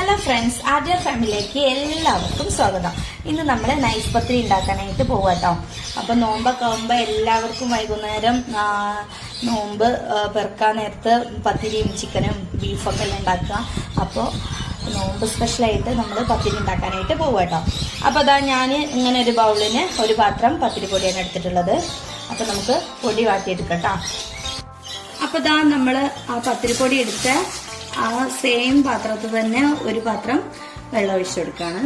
Hello friends, ആദ്യ ഫാമിലിയിലേക്ക് എല്ലാവർക്കും സ്വാഗതം. ഇന്ന് നമ്മൾ നൈസ് പത്തിരി ഉണ്ടാക്കാനായിട്ട് പോവാട്ടോ. അപ്പോൾ നോമ്പൊക്കെ ആകുമ്പോൾ എല്ലാവർക്കും വൈകുന്നേരം നോമ്പ് പെറുക്കാൻ നേരത്ത് പത്തിരിയും ചിക്കനും ബീഫൊക്കെ എല്ലാം ഉണ്ടാക്കുക. അപ്പോൾ നോമ്പ് സ്പെഷ്യലായിട്ട് നമ്മൾ പത്തിരി ഉണ്ടാക്കാനായിട്ട് പോവാട്ടോ. അപ്പോൾ അതാ ഞാൻ ഇങ്ങനെ ഒരു ബൗളിന് ഒരു പാത്രം പത്തിരി പൊടിയാണ് എടുത്തിട്ടുള്ളത്. അപ്പോൾ നമുക്ക് പൊടി വാട്ടിയെടുക്കട്ടോ. അപ്പോൾ ഇതാ നമ്മൾ ആ പത്തിരിപ്പൊടി എടുത്ത ആ സെയിം പാത്രത്തിൽ തന്നെ ഒരു പാത്രം വെള്ളം ഒഴിച്ചു കൊടുക്കുകയാണ്.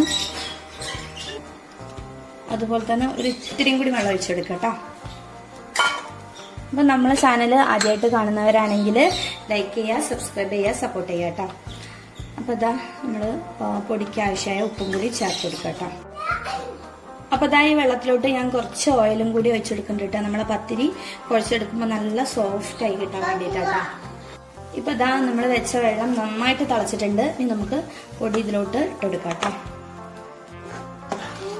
അതുപോലെ തന്നെ ഒരു ഇത്തിരിയും കൂടി വെള്ളം ഒഴിച്ചു കൊടുക്കുക കേട്ടോ. അപ്പം നമ്മളെ ചാനൽ ആദ്യമായിട്ട് കാണുന്നവരാണെങ്കിൽ ലൈക്ക് ചെയ്യുക, സബ്സ്ക്രൈബ് ചെയ്യുക, സപ്പോർട്ട് ചെയ്യുക കേട്ടോ. അപ്പോൾ ഇതാ നമ്മൾ പൊടിക്ക് ആവശ്യമായ ഉപ്പും കൂടി ചേർത്ത് കൊടുക്കുക കേട്ടോ. അപ്പോൾ ഇതാ ഈ വെള്ളത്തിലോട്ട് ഞാൻ കുറച്ച് ഓയിലും കൂടി ഒഴിച്ചെടുക്കുന്നുണ്ട് കേട്ടോ. നമ്മളെ പത്തിരി കുഴച്ചെടുക്കുമ്പോൾ നല്ല സോഫ്റ്റ് ആയി കിട്ടാൻ വേണ്ടിയിട്ടാട്ടോ. ഇപ്പൊ ഇതാ നമ്മൾ വെച്ച വെള്ളം നന്നായിട്ട് തിളച്ചിട്ടുണ്ട്. ഇനി നമുക്ക് പൊടി ഇതിലോട്ട് ഇട്ടെടുക്കാം കേട്ടോ.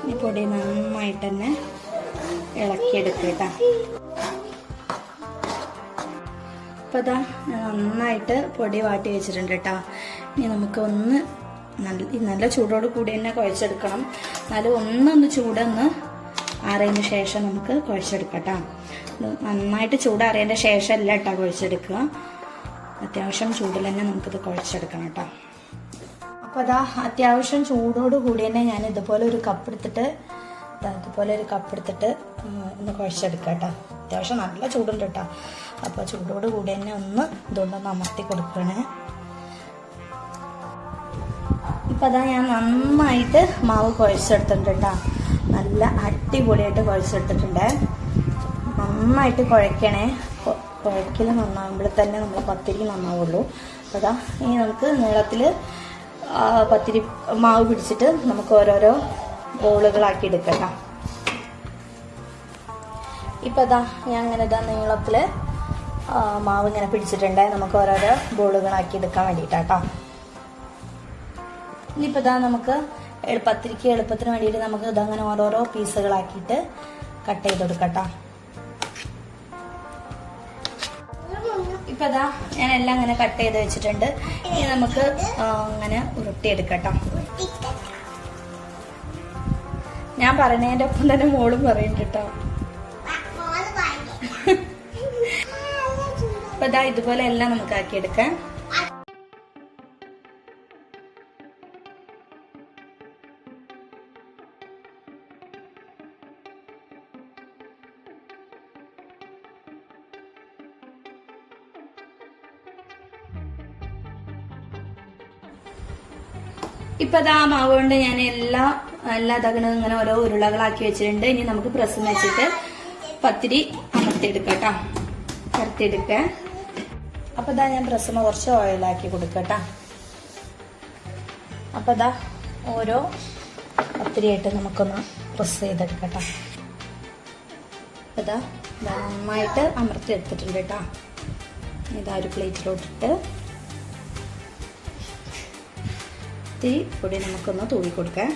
ഈ പൊടി നന്നായിട്ട് തന്നെ ഇളക്കിയെടുക്കുക കേട്ടോ. ഇപ്പൊ ഇതാ നന്നായിട്ട് പൊടി വാട്ടി വെച്ചിട്ടുണ്ട് കേട്ടോ. ഇനി നമുക്ക് ഒന്ന് നല്ല ചൂടോട് കൂടി തന്നെ കുഴച്ചെടുക്കണം. എന്നാലും ഒന്നൊന്ന് ചൂടൊന്ന് ആറിയതിന് ശേഷം നമുക്ക് കുഴച്ചെടുക്കാം കേട്ടോ. നന്നായിട്ട് ചൂടാറിയതിന്റെ ശേഷം അല്ല കേട്ടോ കുഴച്ചെടുക്കുക. അത്യാവശ്യം ചൂടിൽ തന്നെ നമുക്കിത് കുഴച്ചെടുക്കണം കേട്ടോ. അപ്പോൾ അതാ അത്യാവശ്യം ചൂടോട് കൂടി തന്നെ ഞാൻ ഇതുപോലെ ഒരു കപ്പ് എടുത്തിട്ട് ഒന്ന് കുഴച്ചെടുക്കാം കേട്ടോ. അത്യാവശ്യം നല്ല ചൂടുണ്ട് കേട്ടോ. അപ്പോൾ ചൂടോട് കൂടി തന്നെ ഒന്ന് ഇതുകൊണ്ടൊന്ന് അമർത്തി കൊടുക്കണേ. ഇപ്പം അതാ ഞാൻ നന്നായിട്ട് മാവ് കുഴച്ചെടുത്തിട്ടുണ്ട് കേട്ടോ. നല്ല അടിപൊളിയായിട്ട് കുഴച്ചെടുത്തിട്ടുണ്ട്. നന്നായിട്ട് കുഴക്കണേ. കുഴക്കിൽ നന്നാകുമ്പോൾ തന്നെ നമ്മൾ പത്തിരി നന്നാവുള്ളൂ. അപ്പോൾ അതാ ഇനി നമുക്ക് നീളത്തിൽ പത്തിരി മാവ് പിടിച്ചിട്ട് നമുക്ക് ഓരോരോ ബോളുകളാക്കി എടുക്കാം. ഇപ്പം അതാ ഞാൻ ഇങ്ങനെ ഇതാ നീളത്തിൽ മാവ് ഇങ്ങനെ പിടിച്ചിട്ടുണ്ട്. നമുക്ക് ഓരോരോ ബോളുകളാക്കി എടുക്കാൻ വേണ്ടിയിട്ടാട്ടോ. ഇനിയിപ്പോൾ ഇതാ നമുക്ക് പത്തിരിക്ക് എളുപ്പത്തിന് വേണ്ടിയിട്ട് നമുക്ക് ഇതങ്ങനെ ഓരോരോ പീസുകളാക്കിയിട്ട് കട്ട് ചെയ്ത് കൊടുക്കാം. ഇപ്പൊ ഇതാ ഞാൻ എല്ലാം അങ്ങനെ കട്ട് ചെയ്ത് വെച്ചിട്ടുണ്ട്. ഇനി നമുക്ക് അങ്ങനെ ഉരുട്ടിയെടുക്കട്ടോ. ഞാൻ പറയുന്നതിന്റെ ഒപ്പം തന്നെ മോളും പറയുന്നുണ്ട് കേട്ടോ. അപ്പൊ ഇതാ ഇതുപോലെ എല്ലാം നമുക്ക് ആക്കിയെടുക്കാം. ഇപ്പൊ ഇതാ മാവ് കൊണ്ട് ഞാൻ എല്ലാ തകണവും ഇങ്ങനെ ഓരോ ഉരുളകളാക്കി വെച്ചിട്ടുണ്ട്. ഇനി നമുക്ക് പ്രസ് വെച്ചിട്ട് പത്തിരി അമർത്തിയെടുക്കാം. പരത്തിയെടുക്ക. അപ്പൊ ഇതാ ഞാൻ പ്രസ്സുമ്മ കുറച്ച് ഓയിലാക്കി കൊടുക്കട്ടാ. അപ്പൊ ഇതാ ഓരോ പത്തിരിയായിട്ട് നമുക്കൊന്ന് പ്രസ് ചെയ്തെടുക്കട്ടാ. ഇതാ നന്നായിട്ട് അമർത്തി എടുത്തിട്ടുണ്ട് കേട്ടോ. ഇതാ ഒരു പ്ലേറ്റിലോട്ടിട്ട് ഇത്തിരി പൊടി നമുക്കൊന്ന് തൂവി കൊടുക്കാം.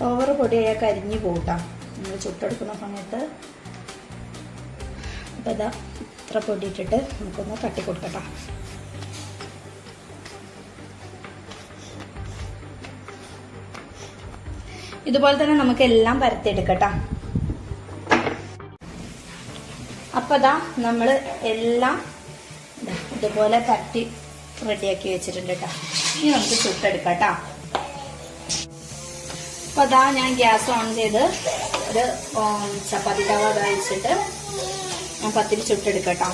ഓവർ പൊടിയായാൽ കരിഞ്ഞു പോകട്ടാ നമ്മൾ ചുട്ടെടുക്കുന്ന സമയത്ത്. അപ്പം ഇതാ ഇത്ര പൊടി ഇട്ടിട്ട് നമുക്കൊന്ന് തട്ടി കൊടുക്കട്ടോ. ഇതുപോലെ തന്നെ നമുക്ക് എല്ലാം പരത്തിയെടുക്കട്ടോ. അപ്പം ഇതാ നമ്മൾ എല്ലാം ഇതുപോലെ തട്ടി റെഡിയാക്കി വെച്ചിട്ടുണ്ട് കേട്ടോ. ഇനി നമുക്ക് ചുട്ടെടുക്കാം കേട്ടോ. അപ്പൊ അതാ ഞാൻ ഗ്യാസ് ഓൺ ചെയ്ത് ഒരു ചപ്പാത്തി തവ വെച്ചിട്ട് ഞാൻ പത്തിരി ചുട്ടെടുക്കട്ടോ.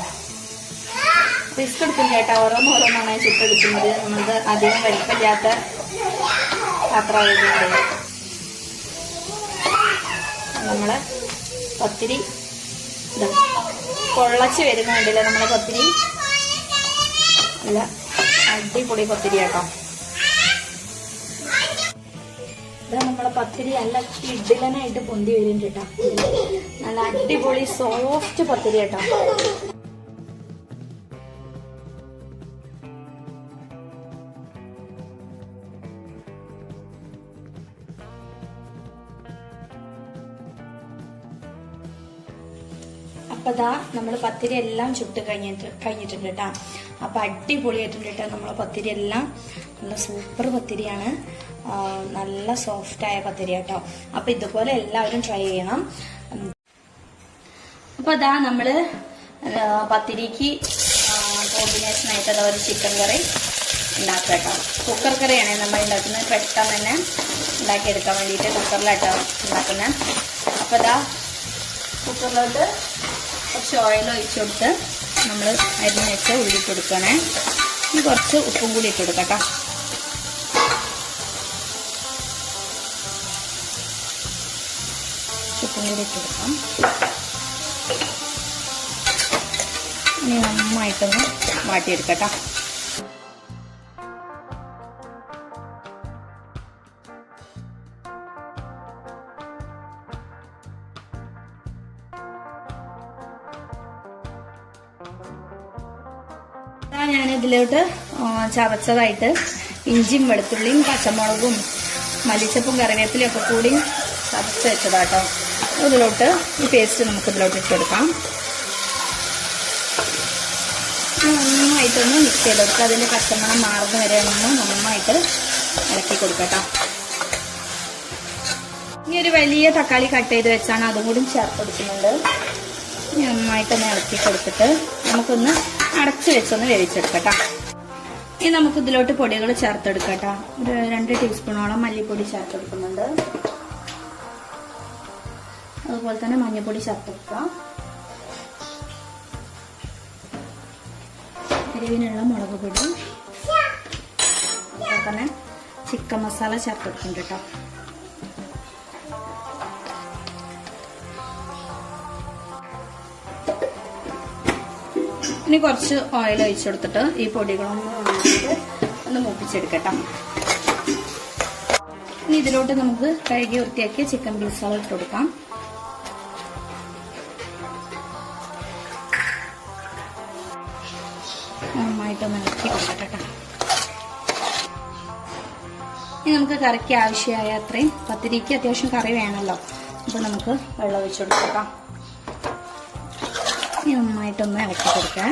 റിസ്ക് എടുക്കില്ല കേട്ടോ. ഓരോന്നോരോന്നാണ് ചുട്ടെടുക്കുന്നത്. നമ്മളത് അധികം വലിപ്പമില്ലാത്ത പാത്രമായതുകൊണ്ട് നമ്മളെ പത്തിരി പൊള്ളച്ച് വരുന്ന കണ്ടില്ല നമ്മളെ പത്തിരി. നല്ല അടിപൊളി പത്തിരി കേട്ടോ. ഇതാ നമ്മളെ പത്തിരി നല്ല ഇഡ്ഡലനായിട്ട് പൊന്തി വരുന്നുണ്ട് കേട്ടോ. നല്ല അടിപൊളി സോഫ്റ്റ് പത്തിരി കേട്ടോ. അപ്പോൾ ഇതാ നമ്മൾ പത്തിരി എല്ലാം ചുട്ട് കഴിഞ്ഞിട്ടുണ്ട് കേട്ടോ. അപ്പോൾ അടിപൊളിയായിട്ടുണ്ട് കേട്ടോ നമ്മളെ പത്തിരി എല്ലാം. നല്ല സൂപ്പർ പത്തിരിയാണ്, നല്ല സോഫ്റ്റായ പത്തിരി കേട്ടോ. അപ്പൊ ഇതുപോലെ എല്ലാവരും ട്രൈ ചെയ്യണം. അപ്പൊ അതാ നമ്മള് പത്തിരിക്ക് കോമ്പിനേഷൻ ആയിട്ട് ഒരു ചിക്കൻ കറി ഉണ്ടാക്കുക കേട്ടോ. കുക്കർ കറിയാണ് നമ്മൾ ഉണ്ടാക്കുന്നത്, പെട്ടെന്ന് തന്നെ ഉണ്ടാക്കിയെടുക്കാൻ വേണ്ടിയിട്ട് കുക്കറിലാട്ടോ ഉണ്ടാക്കുന്നത്. അപ്പോൾ ഇതാ കുക്കറിലോട്ട് കുറച്ച് ഓയിൽ ഒഴിച്ചു കൊടുത്ത് നമ്മൾ അരിഞ്ഞ് വെച്ച് ഉള്ളിട്ട് കൊടുക്കണേ. ഇനി കുറച്ച് ഉപ്പും കൂടി ഇട്ട് കൊടുക്കാം കേട്ടോ. ഉപ്പും കൂടി ഇട്ട് കൊടുക്കാം. ഇനി നന്നായിട്ടൊന്ന് വാട്ടിയെടുക്കട്ടോ. ഞാനിതിലോട്ട് ചതച്ചതായിട്ട് ഇഞ്ചിയും വെളുത്തുള്ളിയും പച്ചമുളകും മല്ലിച്ചപ്പും കറിവേപ്പിലയും ഒക്കെ കൂടി ചതച്ച് വെച്ചതാട്ടോ. ഇതിലോട്ട് ഈ പേസ്റ്റ് നമുക്ക് ഇതിലോട്ട് ഇട്ടെടുക്കാം. നന്നായിട്ടൊന്ന് മിക്സ് ചെയ്തെടുക്കുക. അതിൻ്റെ പച്ചമണം മാറുന്ന വരെ ഒന്ന് നന്നായിട്ട് ഇളക്കി കൊടുക്കട്ടോ. ഇനി ഒരു വലിയ തക്കാളി കട്ട് ചെയ്ത് വെച്ചാണ് അതും കൂടി ചേർത്ത് കൊടുക്കുന്നുണ്ട്. നന്നായിട്ടൊന്ന് ഇളക്കി കൊടുത്തിട്ട് നമുക്കൊന്ന് അടച്ച് വെച്ചൊന്ന് വേവിച്ചെടുക്കട്ടോ. ഇനി നമുക്ക് ഇതിലോട്ട് പൊടികൾ ചേർത്തെടുക്കട്ടോ. ഒരു 2 ടീസ്പൂണോളം മല്ലിപ്പൊടി ചേർത്തെടുക്കുന്നുണ്ട്. അതുപോലെ തന്നെ മഞ്ഞൾപ്പൊടി ചേർത്തെടുക്കാം. എരിവിനുള്ള മുളക് പൊടി, അതുപോലെ തന്നെ ചിക്കൻ മസാല ചേർത്തെടുക്കുന്നുണ്ട് കേട്ടോ. ഇനി കുറച്ച് ഓയിൽ ഒഴിച്ചു കൊടുത്തിട്ട് ഈ പൊടികളൊന്ന് ഒന്ന് മൂപ്പിച്ചെടുക്കട്ടോ. ഇനി ഇതിലോട്ട് നമുക്ക് കഴുകി വൃത്തിയാക്കിയ ചിക്കൻ പീസുകൾ ഇട്ട് കൊടുക്കാം. നന്നായിട്ടൊന്ന് ഇളക്കി കൊടുക്കട്ടെ. ഇനി നമുക്ക് കറിക്ക് ആവശ്യമായ അത്രയും, പത്തിരിക്ക് അത്യാവശ്യം കറി വേണമല്ലോ, അപ്പൊ നമുക്ക് വെള്ളം ഒഴിച്ചു കൊടുക്കാം. ഇനി നന്നായിട്ടൊന്ന് ഇളക്കി കൊടുക്കാം.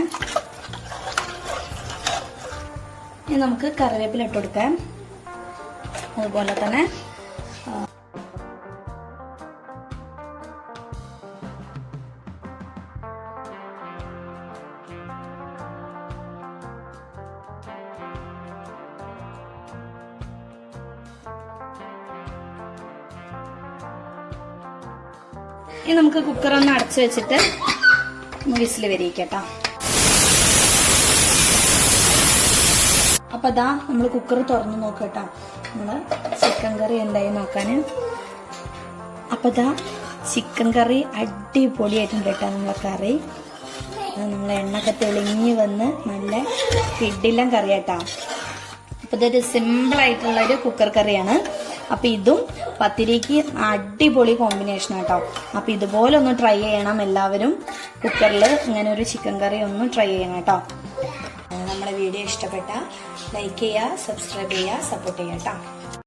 ഇനി നമുക്ക് കറിവേപ്പില ഇട്ട് കൊടുക്കാം. അതുപോലെ തന്നെ ഇനി നമുക്ക് കുക്കർ ഒന്ന് അടച്ചു വെച്ചിട്ട് വിസിൽ വരിക്കട്ടോ. അപ്പൊ അതാ നമ്മൾ കുക്കർ തുറന്നു നോക്കട്ടോ. നമ്മള് ചിക്കൻ കറി എന്തായി നോക്കാന്. അപ്പൊ ഇതാ ചിക്കൻ കറി അടിപൊളിയായിട്ടുണ്ട് കേട്ടോ. നമ്മളെ കറി നമ്മളെ എണ്ണൊക്കെ തെളിഞ്ഞ് വന്ന് നല്ല കിടിലൻ കറിയാട്ടോ. അപ്പൊ ഇതൊരു സിമ്പിൾ ആയിട്ടുള്ളൊരു കുക്കർ കറിയാണ്. അപ്പൊ ഇതും പത്തിരിക്ക് അടിപൊളി കോമ്പിനേഷൻ ആട്ടോ. അപ്പൊ ഇതുപോലെ ഒന്ന് ട്രൈ ചെയ്യണം എല്ലാവരും. കുക്കറിൽ ഇങ്ങനെ ഒരു ചിക്കൻ കറി ഒന്ന് ട്രൈ ചെയ്യണം കേട്ടോ. നമ്മുടെ വീഡിയോ ഇഷ്ടപ്പെട്ട ലൈക്ക് ചെയ്യുക, സബ്സ്ക്രൈബ് ചെയ്യുക, സപ്പോർട്ട് ചെയ്യുക കേട്ടോ.